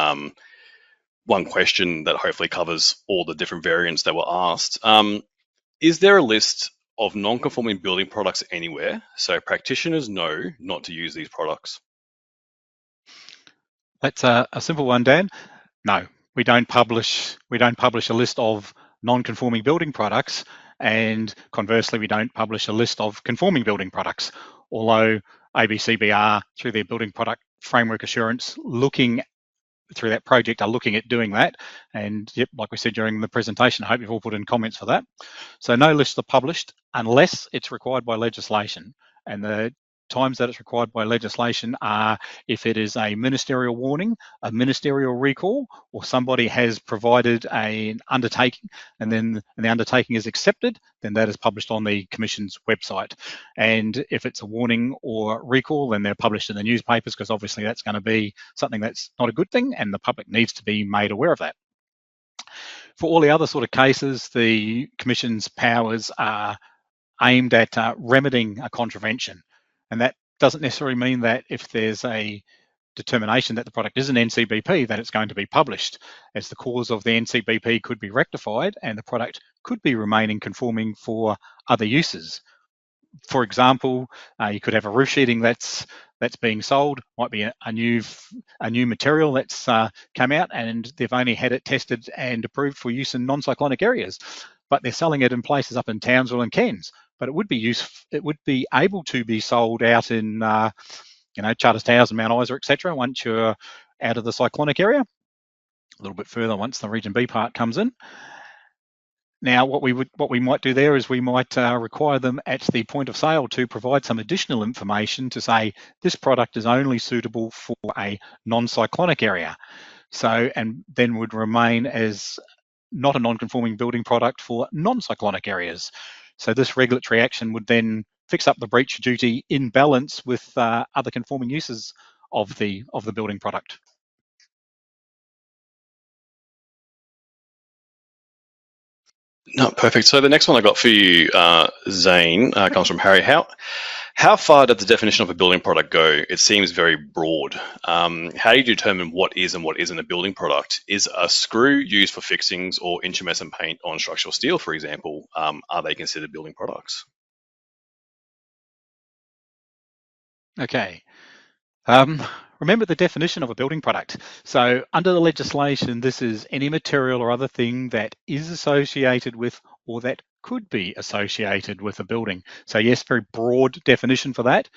question that hopefully covers all the different variants that were asked. Is there a list of non-conforming building products anywhere, so practitioners know not to use these products? That's a simple one, Dan. No, we don't publish a list of non-conforming building products, and conversely, we don't publish a list of conforming building products. Although ABCBR, through their building product framework assurance, looking through that project, are looking at doing that. And yep, like we said during the presentation, I hope you've all put in comments for that. So no lists are published unless it's required by legislation. And the times that it's required by legislation are if it is a ministerial warning, a ministerial recall, or somebody has provided an undertaking and the undertaking is accepted, then that is published on the Commission's website. And if it's a warning or recall, then they're published in the newspapers, because obviously that's going to be something that's not a good thing and the public needs to be made aware of that. For all the other sort of cases, the Commission's powers are aimed at remedying a contravention. And that doesn't necessarily mean that if there's a determination that the product is an NCBP, that it's going to be published, as the cause of the NCBP could be rectified and the product could be remaining conforming for other uses. For example, you could have a roof sheeting that's being sold, might be a new material that's come out, and they've only had it tested and approved for use in non-cyclonic areas, but they're selling it in places up in Townsville and Cairns. but it would be able to be sold out in Charters Towers and Mount Isa, etc. once you're out of the cyclonic area, a little bit further once the Region B part comes in. Now, what we might do there is we might require them at the point of sale to provide some additional information to say this product is only suitable for a non-cyclonic area. So, and then would remain as not a non-conforming building product for non-cyclonic areas. So this regulatory action would then fix up the breach duty in balance with other conforming uses of the building product. No, perfect. So the next one I got for you, Zane, comes from Harry. How far does the definition of a building product go? It seems very broad. How do you determine what is and what isn't a building product? Is a screw used for fixings or intumescent paint on structural steel, for example, are they considered building products? Okay. Remember the definition of a building product. So under the legislation, this is any material or other thing that is associated with or that could be associated with a building. So yes, very broad definition for that.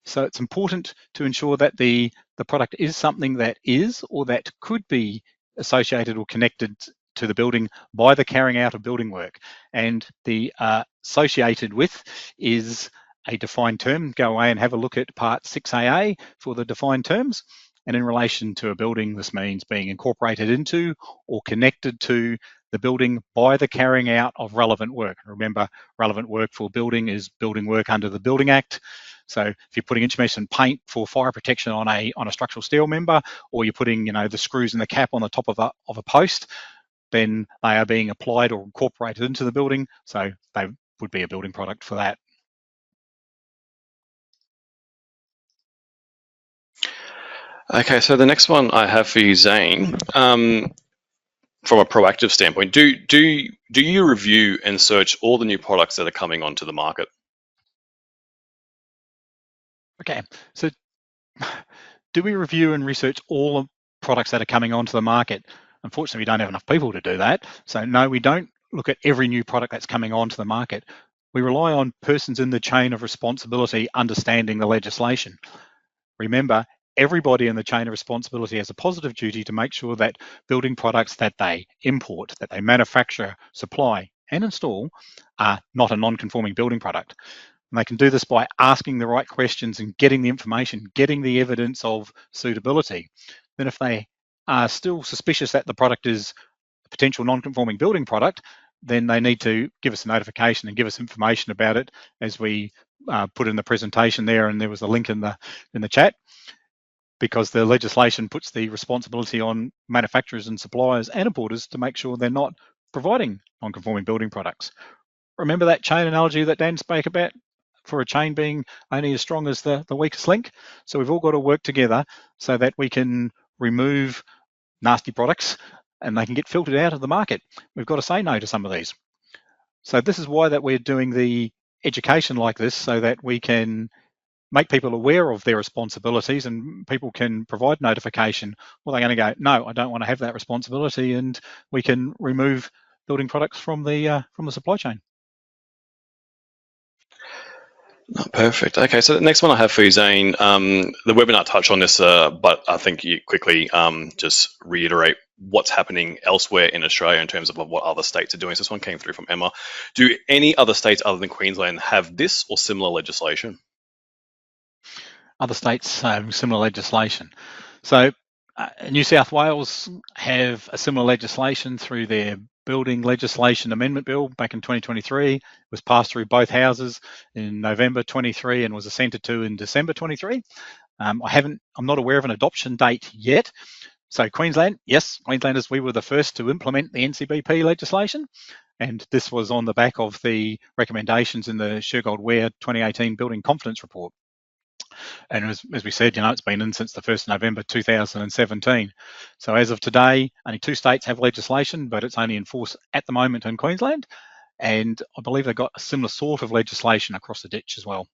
So it's important to ensure that the product is something that is or that could be associated or connected to the building by the carrying out of building work. And the associated with is a defined term. Go away and have a look at part 6AA for the defined terms. And in relation to a building, this means being incorporated into or connected to the building by the carrying out of relevant work. Remember, relevant work for building is building work under the Building Act. So if you're putting intumescent paint for fire protection on a structural steel member, or you're putting the screws and the cap on the top of a post, then they are being applied or incorporated into the building. So they would be a building product for that. Okay, so the next one I have for you, Zane, from a proactive standpoint, do you review and search all the new products that are coming onto the market? Okay, so do we review and research all the products that are coming onto the market? Unfortunately, we don't have enough people to do that. So no, we don't look at every new product that's coming onto the market. We rely on persons in the chain of responsibility understanding the legislation. Remember, everybody in the chain of responsibility has a positive duty to make sure that building products that they import, that they manufacture, supply, and install are not a non-conforming building product. And they can do this by asking the right questions and getting the information, getting the evidence of suitability. Then if they are still suspicious that the product is a potential non-conforming building product, then they need to give us a notification and give us information about it, as we put in the presentation there, and there was a link in the chat, because the legislation puts the responsibility on manufacturers and suppliers and importers to make sure they're not providing non-conforming building products. Remember that chain analogy that Dan spoke about, for a chain being only as strong as the weakest link? So we've all got to work together so that we can remove nasty products and they can get filtered out of the market. We've got to say no to some of these. So this is why that we're doing the education like this, so that we can make people aware of their responsibilities and people can provide notification. Well, they're going to go, no, I don't want to have that responsibility, and we can remove building products from the supply chain. Oh, perfect. Okay, so the next one I have for you, Zane, the webinar touched on this, but I think you quickly just reiterate what's happening elsewhere in Australia in terms of what other states are doing. So this one came through from Emma. Do any other states other than Queensland have this or similar legislation? Other states have similar legislation. So New South Wales have a similar legislation through their Building Legislation Amendment Bill back in 2023. It was passed through both houses in November 23 and was assented to in December 23. I'm not aware of an adoption date yet. So Queensland, yes, Queenslanders, we were the first to implement the NCBP legislation, and this was on the back of the recommendations in the Shergold-Ware 2018 Building Confidence Report. And as we said, it's been in since the 1st of November 2017. So as of today, only 2 states have legislation, but it's only in force at the moment in Queensland. And I believe they've got a similar sort of legislation across the ditch as well.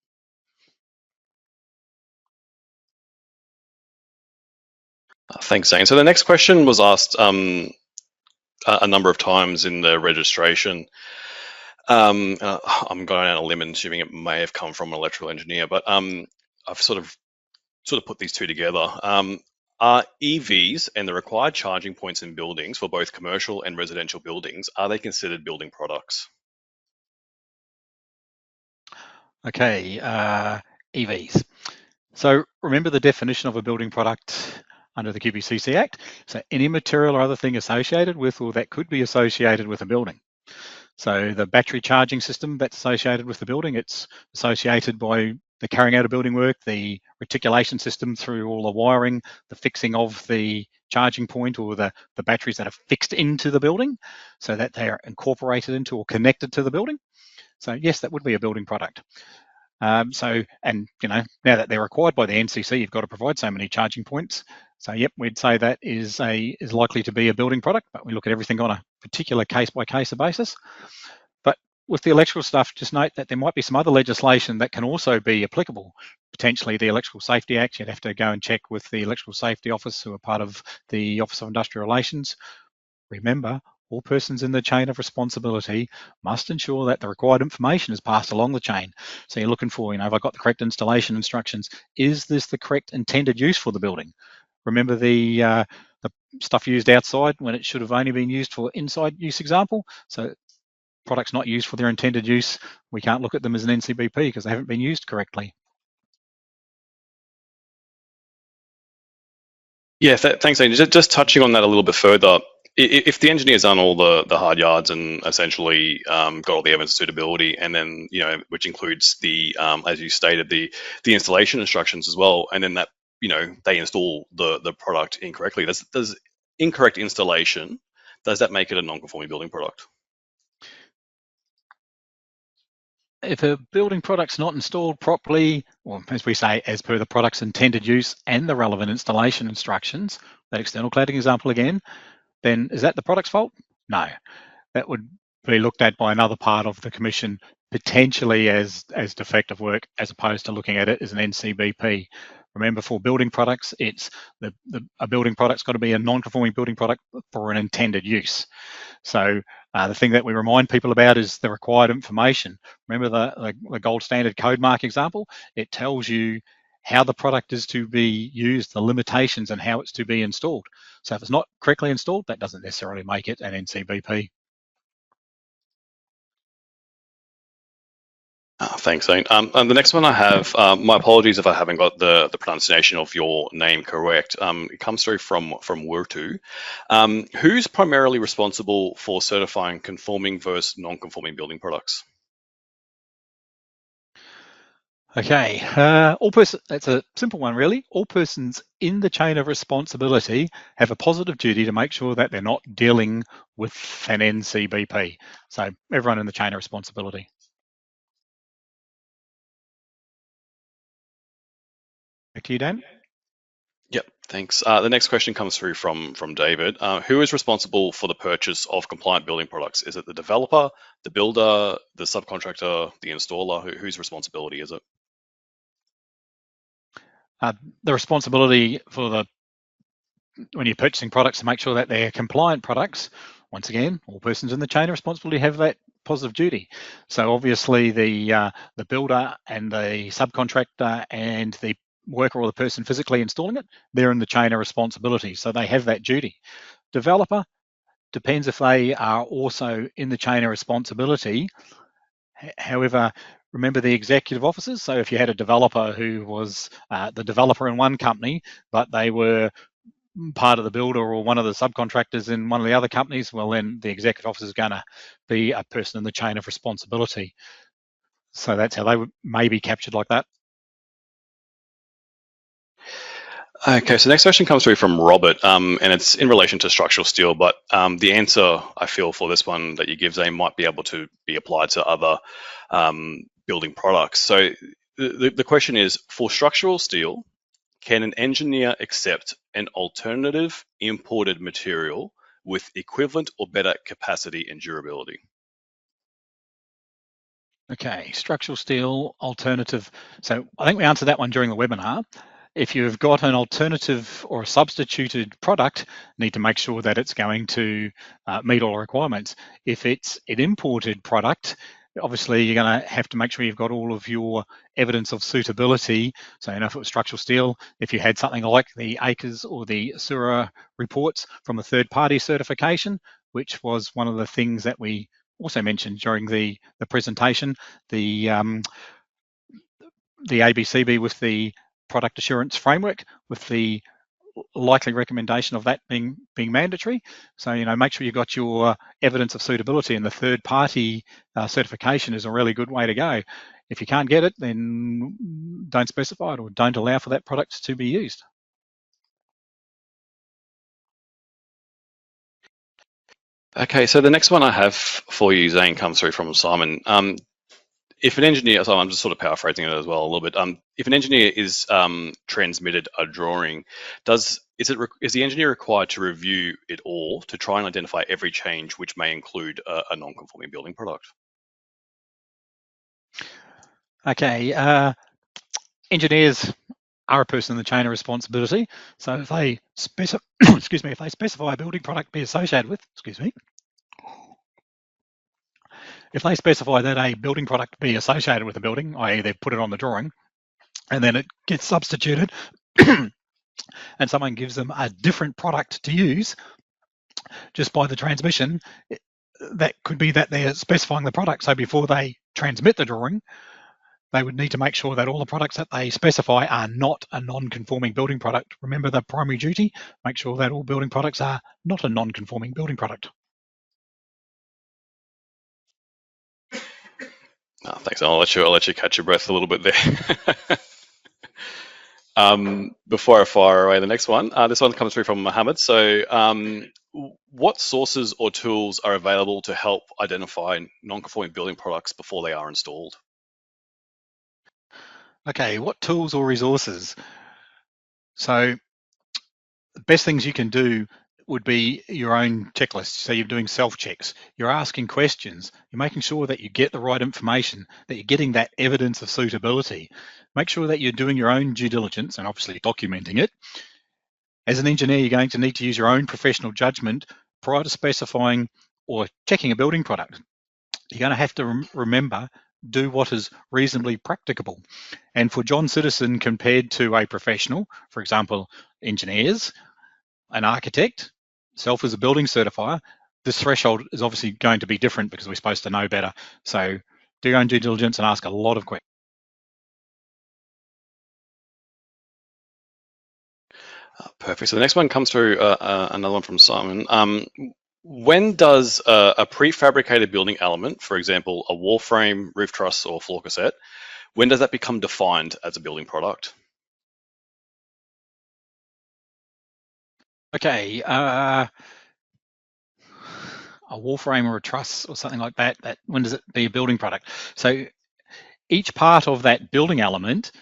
Thanks, Zane. So the next question was asked a number of times in the registration. I'm going out on a limb and assuming it may have come from an electrical engineer, but I've sort of put these two together. Are EVs and the required charging points in buildings for both commercial and residential buildings, are they considered building products? Okay, EVs. So remember the definition of a building product under the QBCC Act. So any material or other thing associated with or that could be associated with a building. So the battery charging system that's associated with the building, it's associated by the carrying out of building work, the reticulation system through all the wiring, the fixing of the charging point or the batteries that are fixed into the building so that they are incorporated into or connected to the building. So yes, that would be a building product. And now that they're required by the NCC, you've got to provide so many charging points. So yep, we'd say that is likely to be a building product, but we look at everything on a particular case-by-case basis. But with the electrical stuff, just note that there might be some other legislation that can also be applicable. Potentially the Electrical Safety Act, you'd have to go and check with the Electrical Safety Office, who are part of the Office of Industrial Relations. Remember, all persons in the chain of responsibility must ensure that the required information is passed along the chain. So you're looking for, have I got the correct installation instructions? Is this the correct intended use for the building? Remember the stuff used outside when it should have only been used for inside use example? So products not used for their intended use, we can't look at them as an NCBP because they haven't been used correctly. Yeah, thanks, Ian. Just touching on that a little bit further, if the engineer's done all the hard yards and essentially got all the evidence of suitability, and then which includes the as you stated the installation instructions as well, and then that they install the product incorrectly, does incorrect installation, does that make it a non-conforming building product? If a building product's not installed properly, or as we say, as per the product's intended use and the relevant installation instructions, that external cladding example again, then is that the product's fault? No. That would be looked at by another part of the commission, potentially as defective work, as opposed to looking at it as an NCBP. Remember, for building products, it's a building product's got to be a non-conforming building product for an intended use. So the thing that we remind people about is the required information. Remember the gold standard code mark example? It tells you how the product is to be used, the limitations and how it's to be installed. So if it's not correctly installed, that doesn't necessarily make it an NCBP. Thanks, Ian. And the next one I have, my apologies if I haven't got the pronunciation of your name correct. It comes through from Wurtu. Who's primarily responsible for certifying conforming versus non-conforming building products? Okay, that's a simple one really. All persons in the chain of responsibility have a positive duty to make sure that they're not dealing with an NCBP. So everyone in the chain of responsibility. Back to you, Dan. Yep, thanks. The next question comes through from David. Who is responsible for the purchase of compliant building products? Is it the developer, the builder, the subcontractor, the installer? Whose responsibility is it? The responsibility for when you're purchasing products to make sure that they're compliant products, once again, all persons in the chain of responsibility have that positive duty. So obviously the builder and the subcontractor and the worker or the person physically installing it, they're in the chain of responsibility, so they have that duty. Developer, depends if they are also in the chain of responsibility. However, remember the executive officers. So if you had a developer who was the developer in one company, but they were part of the builder or one of the subcontractors in one of the other companies, well, then the executive officer is going to be a person in the chain of responsibility. So that's how they may be captured like that. Okay, so next question comes through from Robert, and it's in relation to structural steel, but the answer I feel for this one that you give, Zane, might be able to be applied to other building products. So the question is, for structural steel, can an engineer accept an alternative imported material with equivalent or better capacity and durability? Okay, structural steel, alternative. So I think we answered that one during the webinar. If you've got an alternative or a substituted product, need to make sure that it's going to meet all requirements. If it's an imported product, Obviously, you're going to have to make sure you've got all of your evidence of suitability. So, if it was structural steel, if you had something like the ACRES or the SURA reports from a third-party certification, which was one of the things that we also mentioned during the presentation, the ABCB with the product assurance framework, with the likely recommendation of that being mandatory. So, make sure you've got your evidence of suitability, and the third party certification is a really good way to go. If you can't get it, then don't specify it or don't allow for that product to be used. Okay, so the next one I have for you, Zane, comes through from Simon. If an engineer, so I'm just sort of paraphrasing it as well a little bit. If an engineer is transmitted a drawing, is the engineer required to review it all to try and identify every change which may include a non-conforming building product? Okay, engineers are a person in the chain of responsibility. So if they if they specify a building product be associated with, if they specify that a building product be associated with a building, i.e. they've put it on the drawing, and then it gets substituted, and someone gives them a different product to use just by the transmission, that could be that they're specifying the product. So before they transmit the drawing, they would need to make sure that all the products that they specify are not a non-conforming building product. Remember the primary duty, make sure that all building products are not a non-conforming building product. Oh, thanks. I'll let you catch your breath a little bit there. Before I fire away the next one, this one comes through from Mohammed. So, what sources or tools are available to help identify non-conforming building products before they are installed? Okay, what tools or resources? So, the best things you can do would be your own checklist. So you're doing self-checks, you're asking questions, you're making sure that you get the right information, that you're getting that evidence of suitability. Make sure that you're doing your own due diligence and obviously documenting it. As an engineer, you're going to need to use your own professional judgment prior to specifying or checking a building product. You're going to have to remember, do what is reasonably practicable. And for John Citizen compared to a professional, for example, engineers, an architect, self as a building certifier, this threshold is obviously going to be different because we're supposed to know better. So do your own due diligence and ask a lot of questions. Perfect. So the next one comes through, another one from Simon. When does a prefabricated building element, for example, a wall frame, roof truss, or floor cassette, when does that become defined as a building product? Okay, a wall frame or a truss or something like that, when does it be a building product? So each part of that building element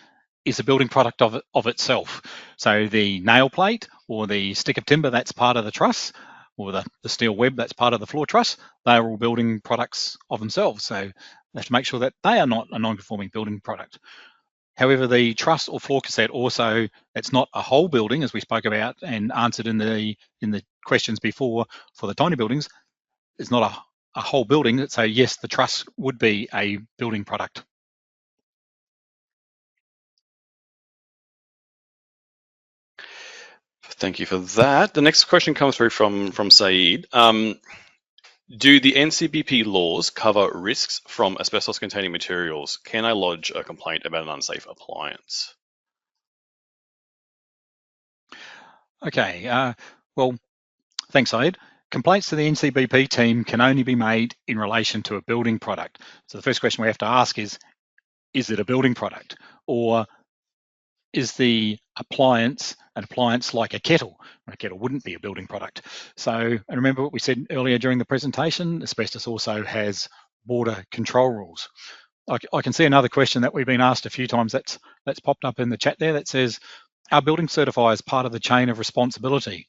is a building product of itself. So the nail plate or the stick of timber, that's part of the truss, or the steel web, that's part of the floor truss. They are all building products of themselves. So they have to make sure that they are not a non-conforming building product. However, the truss or floor cassette also, it's not a whole building, as we spoke about and answered in the questions before for the tiny buildings. It's not a whole building. So yes, the truss would be a building product. Thank you for that. The next question comes through from Saeed. Do the NCBP laws cover risks from asbestos-containing materials? Can I lodge a complaint about an unsafe appliance? Okay, well, thanks, Saeed. Complaints to the NCBP team can only be made in relation to a building product. So the first question we have to ask is it a building product? Or is the appliance an appliance like a kettle? A kettle wouldn't be a building product. So, and remember what we said earlier during the presentation, asbestos also has border control rules. I can see another question that we've been asked a few times that's popped up in the chat there that says, are building certifiers part of the chain of responsibility?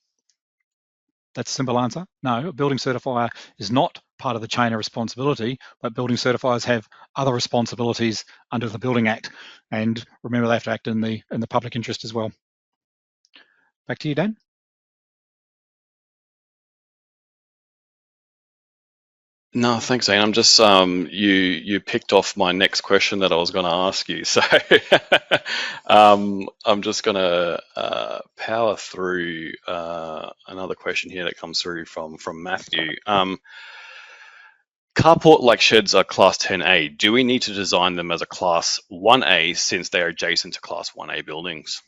That's a simple answer. No, a building certifier is not part of the chain of responsibility, but building certifiers have other responsibilities under the Building Act. And remember, they have to act in the public interest as well. Back to you, Dan. No, thanks, Zane. I'm just you picked off my next question that I was going to ask you, so I'm just going to power through another question here that comes through from Matthew. Carport-like sheds are Class 10A. Do we need to design them as a Class 1A since they are adjacent to Class 1A buildings?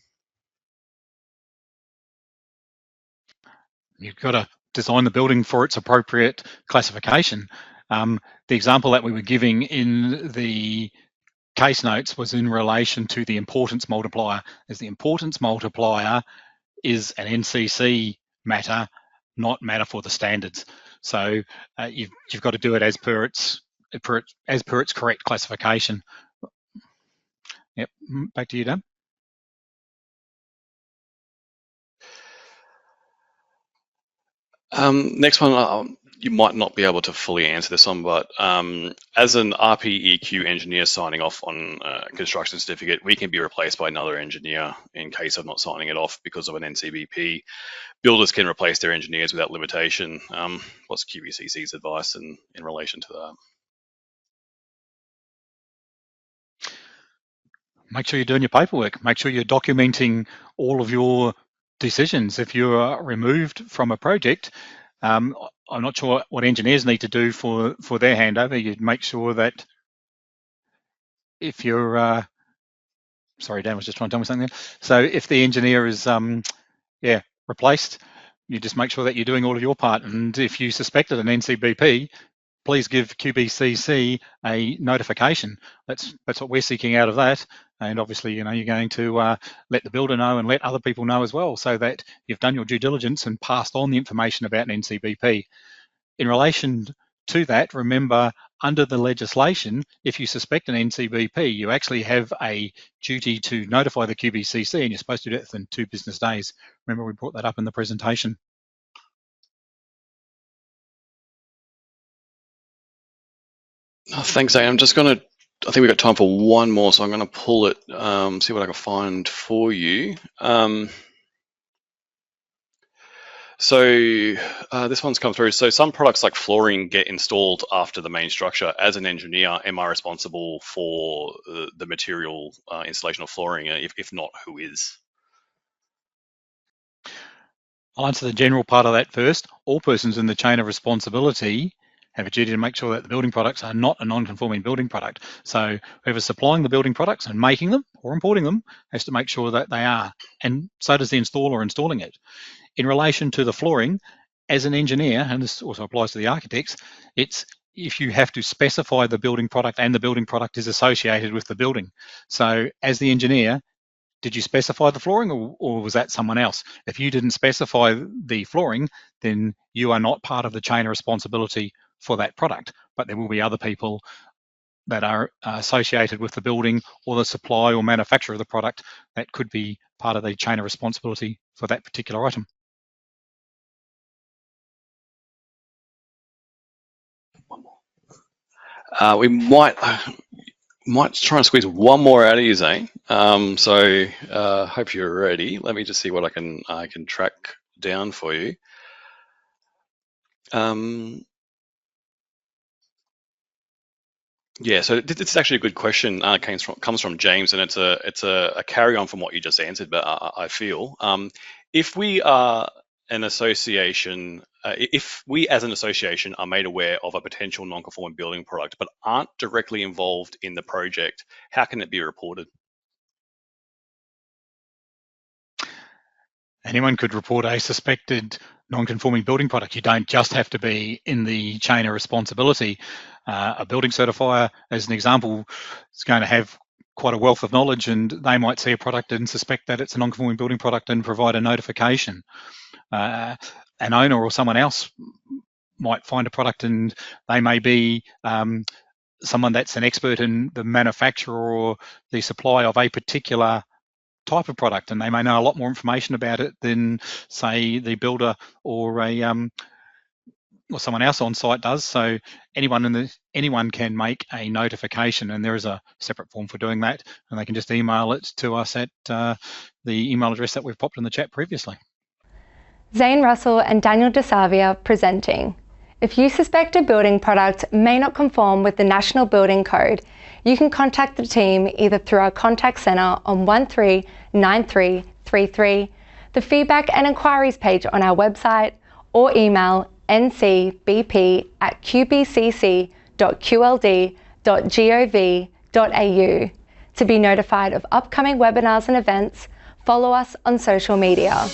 You've got to design the building for its appropriate classification. The example that we were giving in the case notes was in relation to the importance multiplier, as the importance multiplier is an NCC matter, not matter for the standards. So you've got to do it as per its correct classification. Yep, back to you, Dan. Next one, you might not be able to fully answer this one, but as an RPEQ engineer signing off on a construction certificate, we can be replaced by another engineer in case of not signing it off because of an NCBP. Builders can replace their engineers without limitation. What's QBCC's advice in relation to that? Make sure you're doing your paperwork. Make sure you're documenting all of your decisions. If you're removed from a project, I'm not sure what engineers need to do for their handover. You'd make sure that if you're, sorry, Dan was just trying to tell me something there. So if the engineer is, replaced, you just make sure that you're doing all of your part. And if you suspected an NCBP, please give QBCC a notification. That's what we're seeking out of that. And obviously, you're going to let the builder know and let other people know as well, so that you've done your due diligence and passed on the information about an NCBP. In relation to that, remember, under the legislation, if you suspect an NCBP, you actually have a duty to notify the QBCC, and you're supposed to do it within 2 business days. Remember, we brought that up in the presentation. Thanks, Zane. I think we've got time for one more, so I'm going to pull it, see what I can find for you. So this one's come through. So some products like flooring get installed after the main structure. As an engineer, am I responsible for the material installation of flooring? If not, who is? I'll answer the general part of that first. All persons in the chain of responsibility have a duty to make sure that the building products are not a non-conforming building product. So whoever's supplying the building products and making them or importing them has to make sure that they are, and so does the installer installing it. In relation to the flooring, as an engineer, and this also applies to the architects, it's if you have to specify the building product and the building product is associated with the building. So as the engineer, did you specify the flooring, or was that someone else? If you didn't specify the flooring, then you are not part of the chain of responsibility for that product, but there will be other people that are associated with the building or the supply or manufacture of the product that could be part of the chain of responsibility for that particular item. One more. We might try and squeeze one more out of you, Zane. So hope you're ready. Let me just see what I can track down for you. Yeah, so this is actually a good question. Comes from James, and it's a carry on from what you just answered. But I feel if we are an association, if we as an association are made aware of a potential non-conforming building product but aren't directly involved in the project, how can it be reported? Anyone could report a suspected non-conforming building product. You don't just have to be in the chain of responsibility. A building certifier, as an example, is going to have quite a wealth of knowledge, and they might see a product and suspect that it's a non-conforming building product and provide a notification. An owner or someone else might find a product, and they may be someone that's an expert in the manufacture or the supply of a particular type of product, and they may know a lot more information about it than, say, the builder or or someone else on site does. So anyone can make a notification, and there is a separate form for doing that, and they can just email it to us at the email address that we've popped in the chat previously. Zane Russell and Daniel DeSavia presenting. If you suspect a building product may not conform with the National Building Code, you can contact the team either through our contact centre on 139333, the feedback and inquiries page on our website, or email ncbp@qbcc.qld.gov.au. To be notified of upcoming webinars and events, follow us on social media.